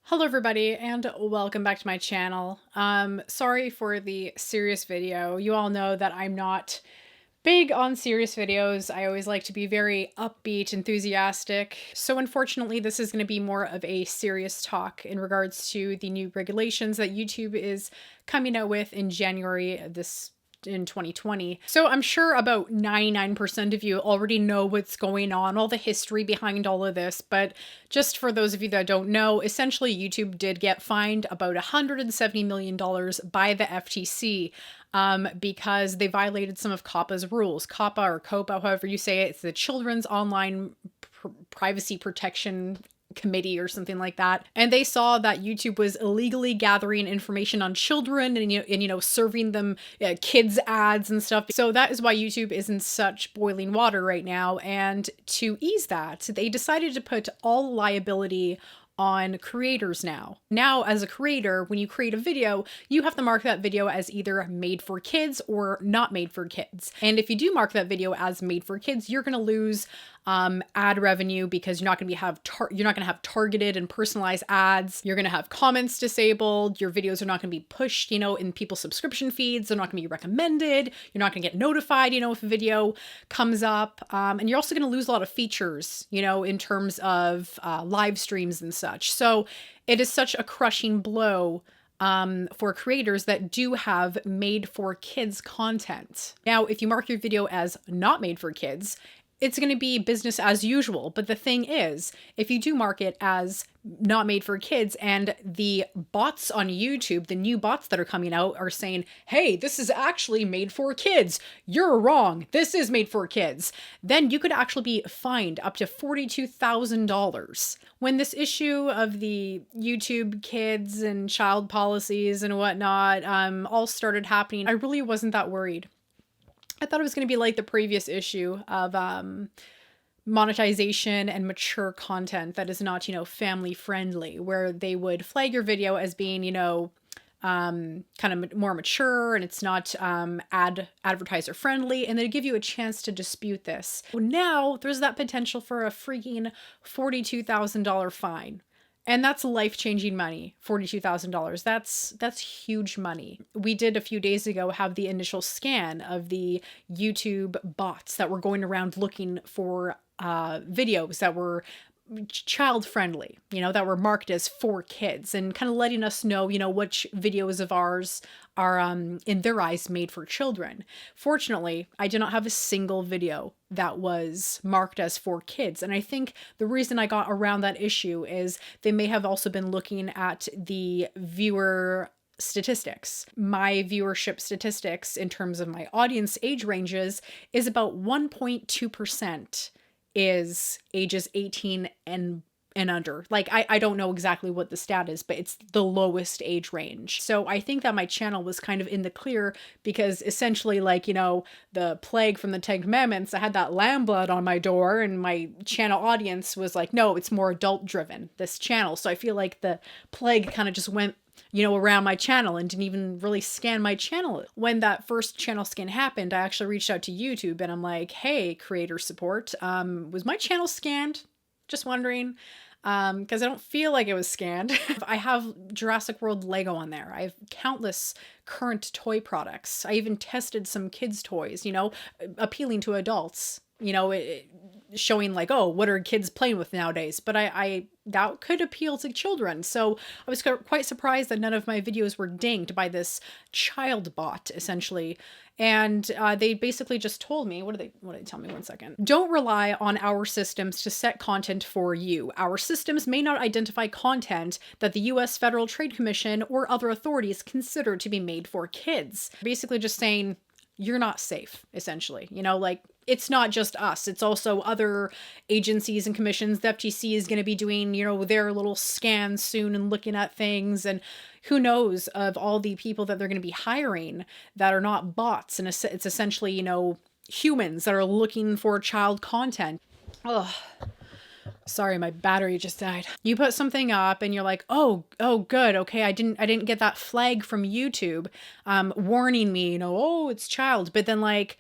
Hello everybody and welcome back to my channel. Sorry for the serious video. You all know that I'm not big on serious videos. I always like to be very upbeat, enthusiastic. So unfortunately, this is going to be more of a serious talk in regards to the new regulations that YouTube is coming out with in January of this in 2020. So I'm sure about 99% of you already know what's going on, all the history behind all of this, but just for those of you that don't know, essentially YouTube did get fined about $170 million by the FTC because they violated some of Coppa's rules. Coppa or Copa, however you say it, it's the Children's Online Privacy Protection Committee or something like that, and they saw that YouTube was illegally gathering information on children and serving them kids ads and stuff. So that is why YouTube is in such boiling water right now, and to ease that, they decided to put all liability on creators now. Now, as a creator, when you create a video, you have to mark that video as either made for kids or not made for kids. And if you do mark that video as made for kids, you're going to lose ad revenue because you're not going to have targeted and personalized ads. You're going to have comments disabled. Your videos are not going to be pushed, in people's subscription feeds. They're not going to be recommended. You're not going to get notified, if a video comes up. And you're also going to lose a lot of features, in terms of live streams and such. So it is such a crushing blow for creators that do have made for kids content. Now, if you mark your video as not made for kids, it's going to be business as usual. But the thing is, if you do mark it as not made for kids and the bots on YouTube, the new bots that are coming out are saying, hey, this is actually made for kids. You're wrong. This is made for kids. Then you could actually be fined up to $42,000. When this issue of the YouTube kids and child policies and whatnot all started happening, I really wasn't that worried. I thought it was going to be like the previous issue of monetization and mature content that is not, family friendly, where they would flag your video as being, kind of more mature and it's not advertiser friendly, and they'd give you a chance to dispute this. Now there's that potential for a freaking $42,000 fine. And that's life-changing money, $42,000. That's huge money. We did a few days ago have the initial scan of the YouTube bots that were going around looking for videos that were child-friendly, that were marked as for kids, and kind of letting us know, which videos of ours are, in their eyes, made for children. Fortunately, I did not have a single video that was marked as for kids. And I think the reason I got around that issue is they may have also been looking at the viewer statistics. My viewership statistics in terms of my audience age ranges is about 1.2% is ages 18 and under. Like, I don't know exactly what the stat is, but it's the lowest age range. So I think that my channel was kind of in the clear because essentially, like, the plague from the Ten Commandments, I had that lamb blood on my door, and my channel audience was like, no, it's more adult driven, this channel. So I feel like the plague kind of just went around my channel and didn't even really scan my channel. When that first channel scan happened, I actually reached out to YouTube and I'm like, hey, creator support, was my channel scanned? Just wondering. Because I don't feel like it was scanned. I have Jurassic World Lego on there. I have countless current toy products. I even tested some kids' toys, appealing to adults, showing like, oh, what are kids playing with nowadays? But I that could appeal to children. So I was quite surprised that none of my videos were dinged by this child bot, essentially. And they basically just told me, what did they tell me? 1 second. Don't rely on our systems to set content for you. Our systems may not identify content that the US Federal Trade Commission or other authorities consider to be made for kids. Basically just saying, you're not safe, essentially. Like, it's not just us. It's also other agencies and commissions. The FTC is going to be doing, their little scans soon and looking at things. And who knows of all the people that they're going to be hiring that are not bots. And it's essentially, humans that are looking for child content. Ugh. Sorry, my battery just died. You put something up and you're like, oh, good. Okay. I didn't get that flag from YouTube, warning me, oh, it's child. But then, like,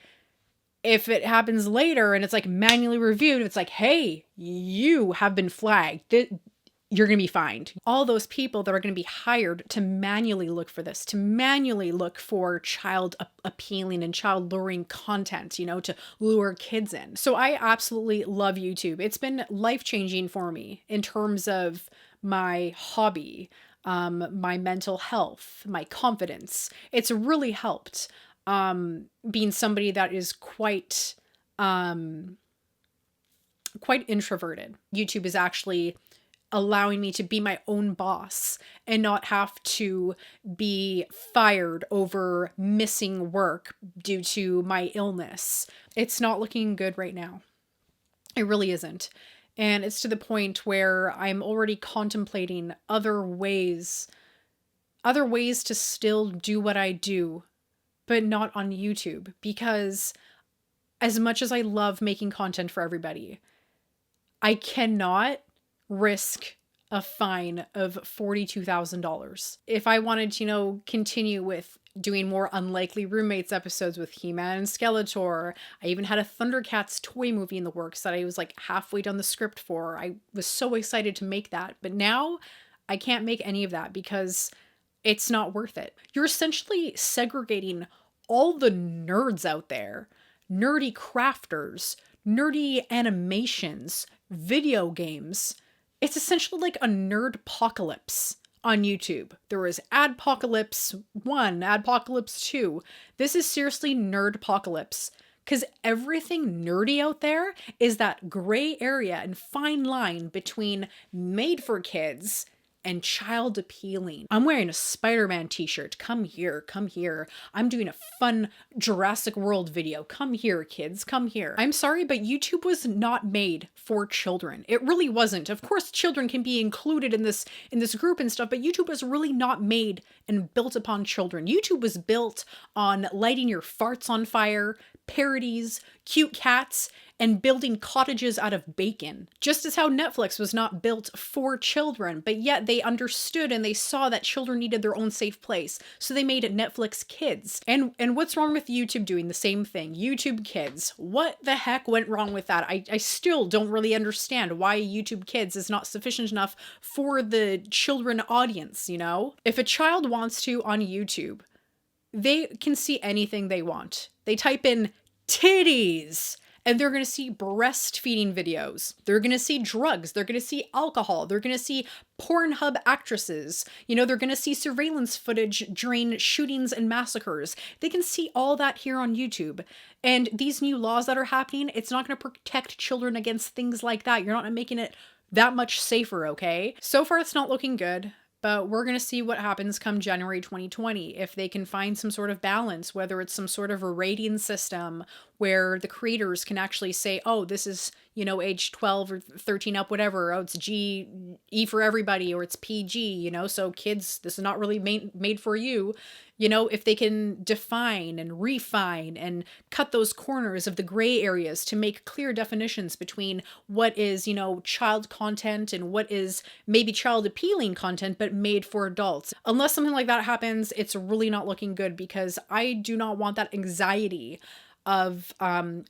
if it happens later and it's like manually reviewed, it's like, hey, you have been flagged. you're going to be fined. All those people that are going to be hired to manually look for this, to manually look for child appealing and child luring content, you know, to lure kids in. So I absolutely love YouTube. It's been life-changing for me in terms of my hobby, my mental health, my confidence. It's really helped being somebody that is quite introverted. YouTube is actually allowing me to be my own boss and not have to be fired over missing work due to my illness. It's not looking good right now. It really isn't. And it's to the point where I'm already contemplating other ways to still do what I do, but not on YouTube, because as much as I love making content for everybody, I cannot risk a fine of $42,000. If I wanted to, you know, continue with doing more Unlikely Roommates episodes with He-Man and Skeletor, I even had a Thundercats toy movie in the works that I was like halfway done the script for. I was so excited to make that, but now I can't make any of that because it's not worth it. You're essentially segregating all the nerds out there, nerdy crafters, nerdy animations, video games. It's essentially like a nerdpocalypse on YouTube. There was Adpocalypse 1, Adpocalypse 2. This is seriously nerdpocalypse, because everything nerdy out there is that gray area and fine line between made for kids and child appealing. I'm wearing a Spider-Man t-shirt. Come here, come here. I'm doing a fun Jurassic World video. Come here, kids, come here. I'm sorry, but YouTube was not made for children. It really wasn't. Of course, children can be included in this group and stuff, but YouTube was really not made and built upon children. YouTube was built on lighting your farts on fire, parodies, cute cats, and building cottages out of bacon. Just as how Netflix was not built for children, but yet they understood and they saw that children needed their own safe place. So they made Netflix Kids. And what's wrong with YouTube doing the same thing? YouTube Kids. What the heck went wrong with that? I still don't really understand why YouTube Kids is not sufficient enough for the children audience, you know? If a child wants to on YouTube, they can see anything they want. They type in titties, and they're going to see breastfeeding videos. They're going to see drugs. They're going to see alcohol. They're going to see Pornhub actresses. You know, they're going to see surveillance footage during shootings and massacres. They can see all that here on YouTube. And these new laws that are happening, it's not going to protect children against things like that. You're not making it that much safer, okay? So far, it's not looking good. But we're going to see what happens come January 2020, if they can find some sort of balance, whether it's some sort of a rating system where the creators can actually say, oh, this is, you know, age 12 or 13 up, whatever. Oh, it's E for everybody, or it's PG, you know, so kids, this is not really made for you. You know, if they can define and refine and cut those corners of the gray areas to make clear definitions between what is, you know, child content and what is maybe child appealing content, but made for adults. Unless something like that happens, it's really not looking good, because I do not want that anxiety of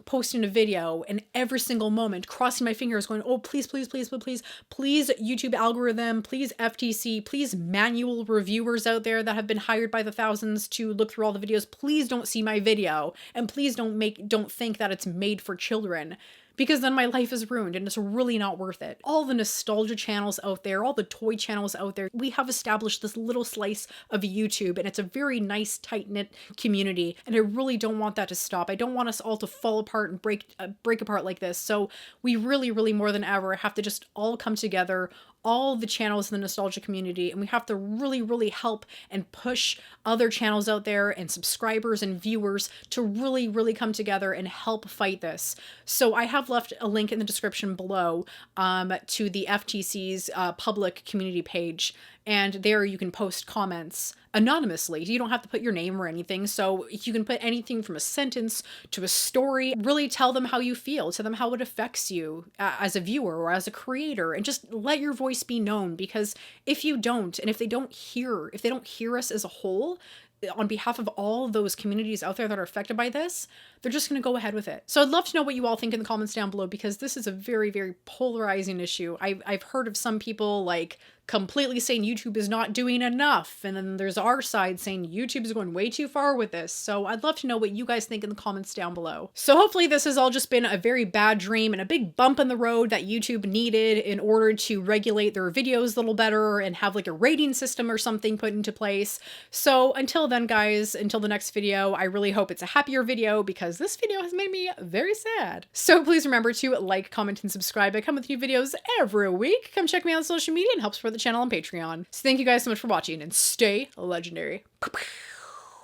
posting a video and every single moment crossing my fingers going, oh, please, please, please, please, please, YouTube algorithm, please FTC, please manual reviewers out there that have been hired by the thousands to look through all the videos, please don't see my video, and please don't think that it's made for children. Because then my life is ruined and it's really not worth it. All the nostalgia channels out there, all the toy channels out there, we have established this little slice of YouTube, and it's a very nice, tight-knit community, and I really don't want that to stop. I don't want us all to fall apart and break apart like this. So we really, really more than ever have to just all come together, all the channels in the nostalgia community, and we have to really, really help and push other channels out there and subscribers and viewers to really, really come together and help fight this. So I have left a link in the description below to the FTC's public community page, and there you can post comments anonymously. You don't have to put your name or anything, so you can put anything from a sentence to a story. Really tell them how you feel, tell them how it affects you as a viewer or as a creator, and just let your voice be known, because if you don't, and if they don't hear us as a whole, on behalf of all of those communities out there that are affected by this, they're just going to go ahead with it. So I'd love to know what you all think in the comments down below, because this is a very, very polarizing issue. I've heard of some people like completely saying YouTube is not doing enough, and then there's our side saying YouTube is going way too far with this. So I'd love to know what you guys think in the comments down below. So hopefully this has all just been a very bad dream and a big bump in the road that YouTube needed in order to regulate their videos a little better and have like a rating system or something put into place. So until then, guys, until the next video, I really hope it's a happier video, because this video has made me very sad. So please remember to like, comment, and subscribe. I come with new videos every week. Come check me out on social media and help support the channel on Patreon. So thank you guys so much for watching, and stay legendary.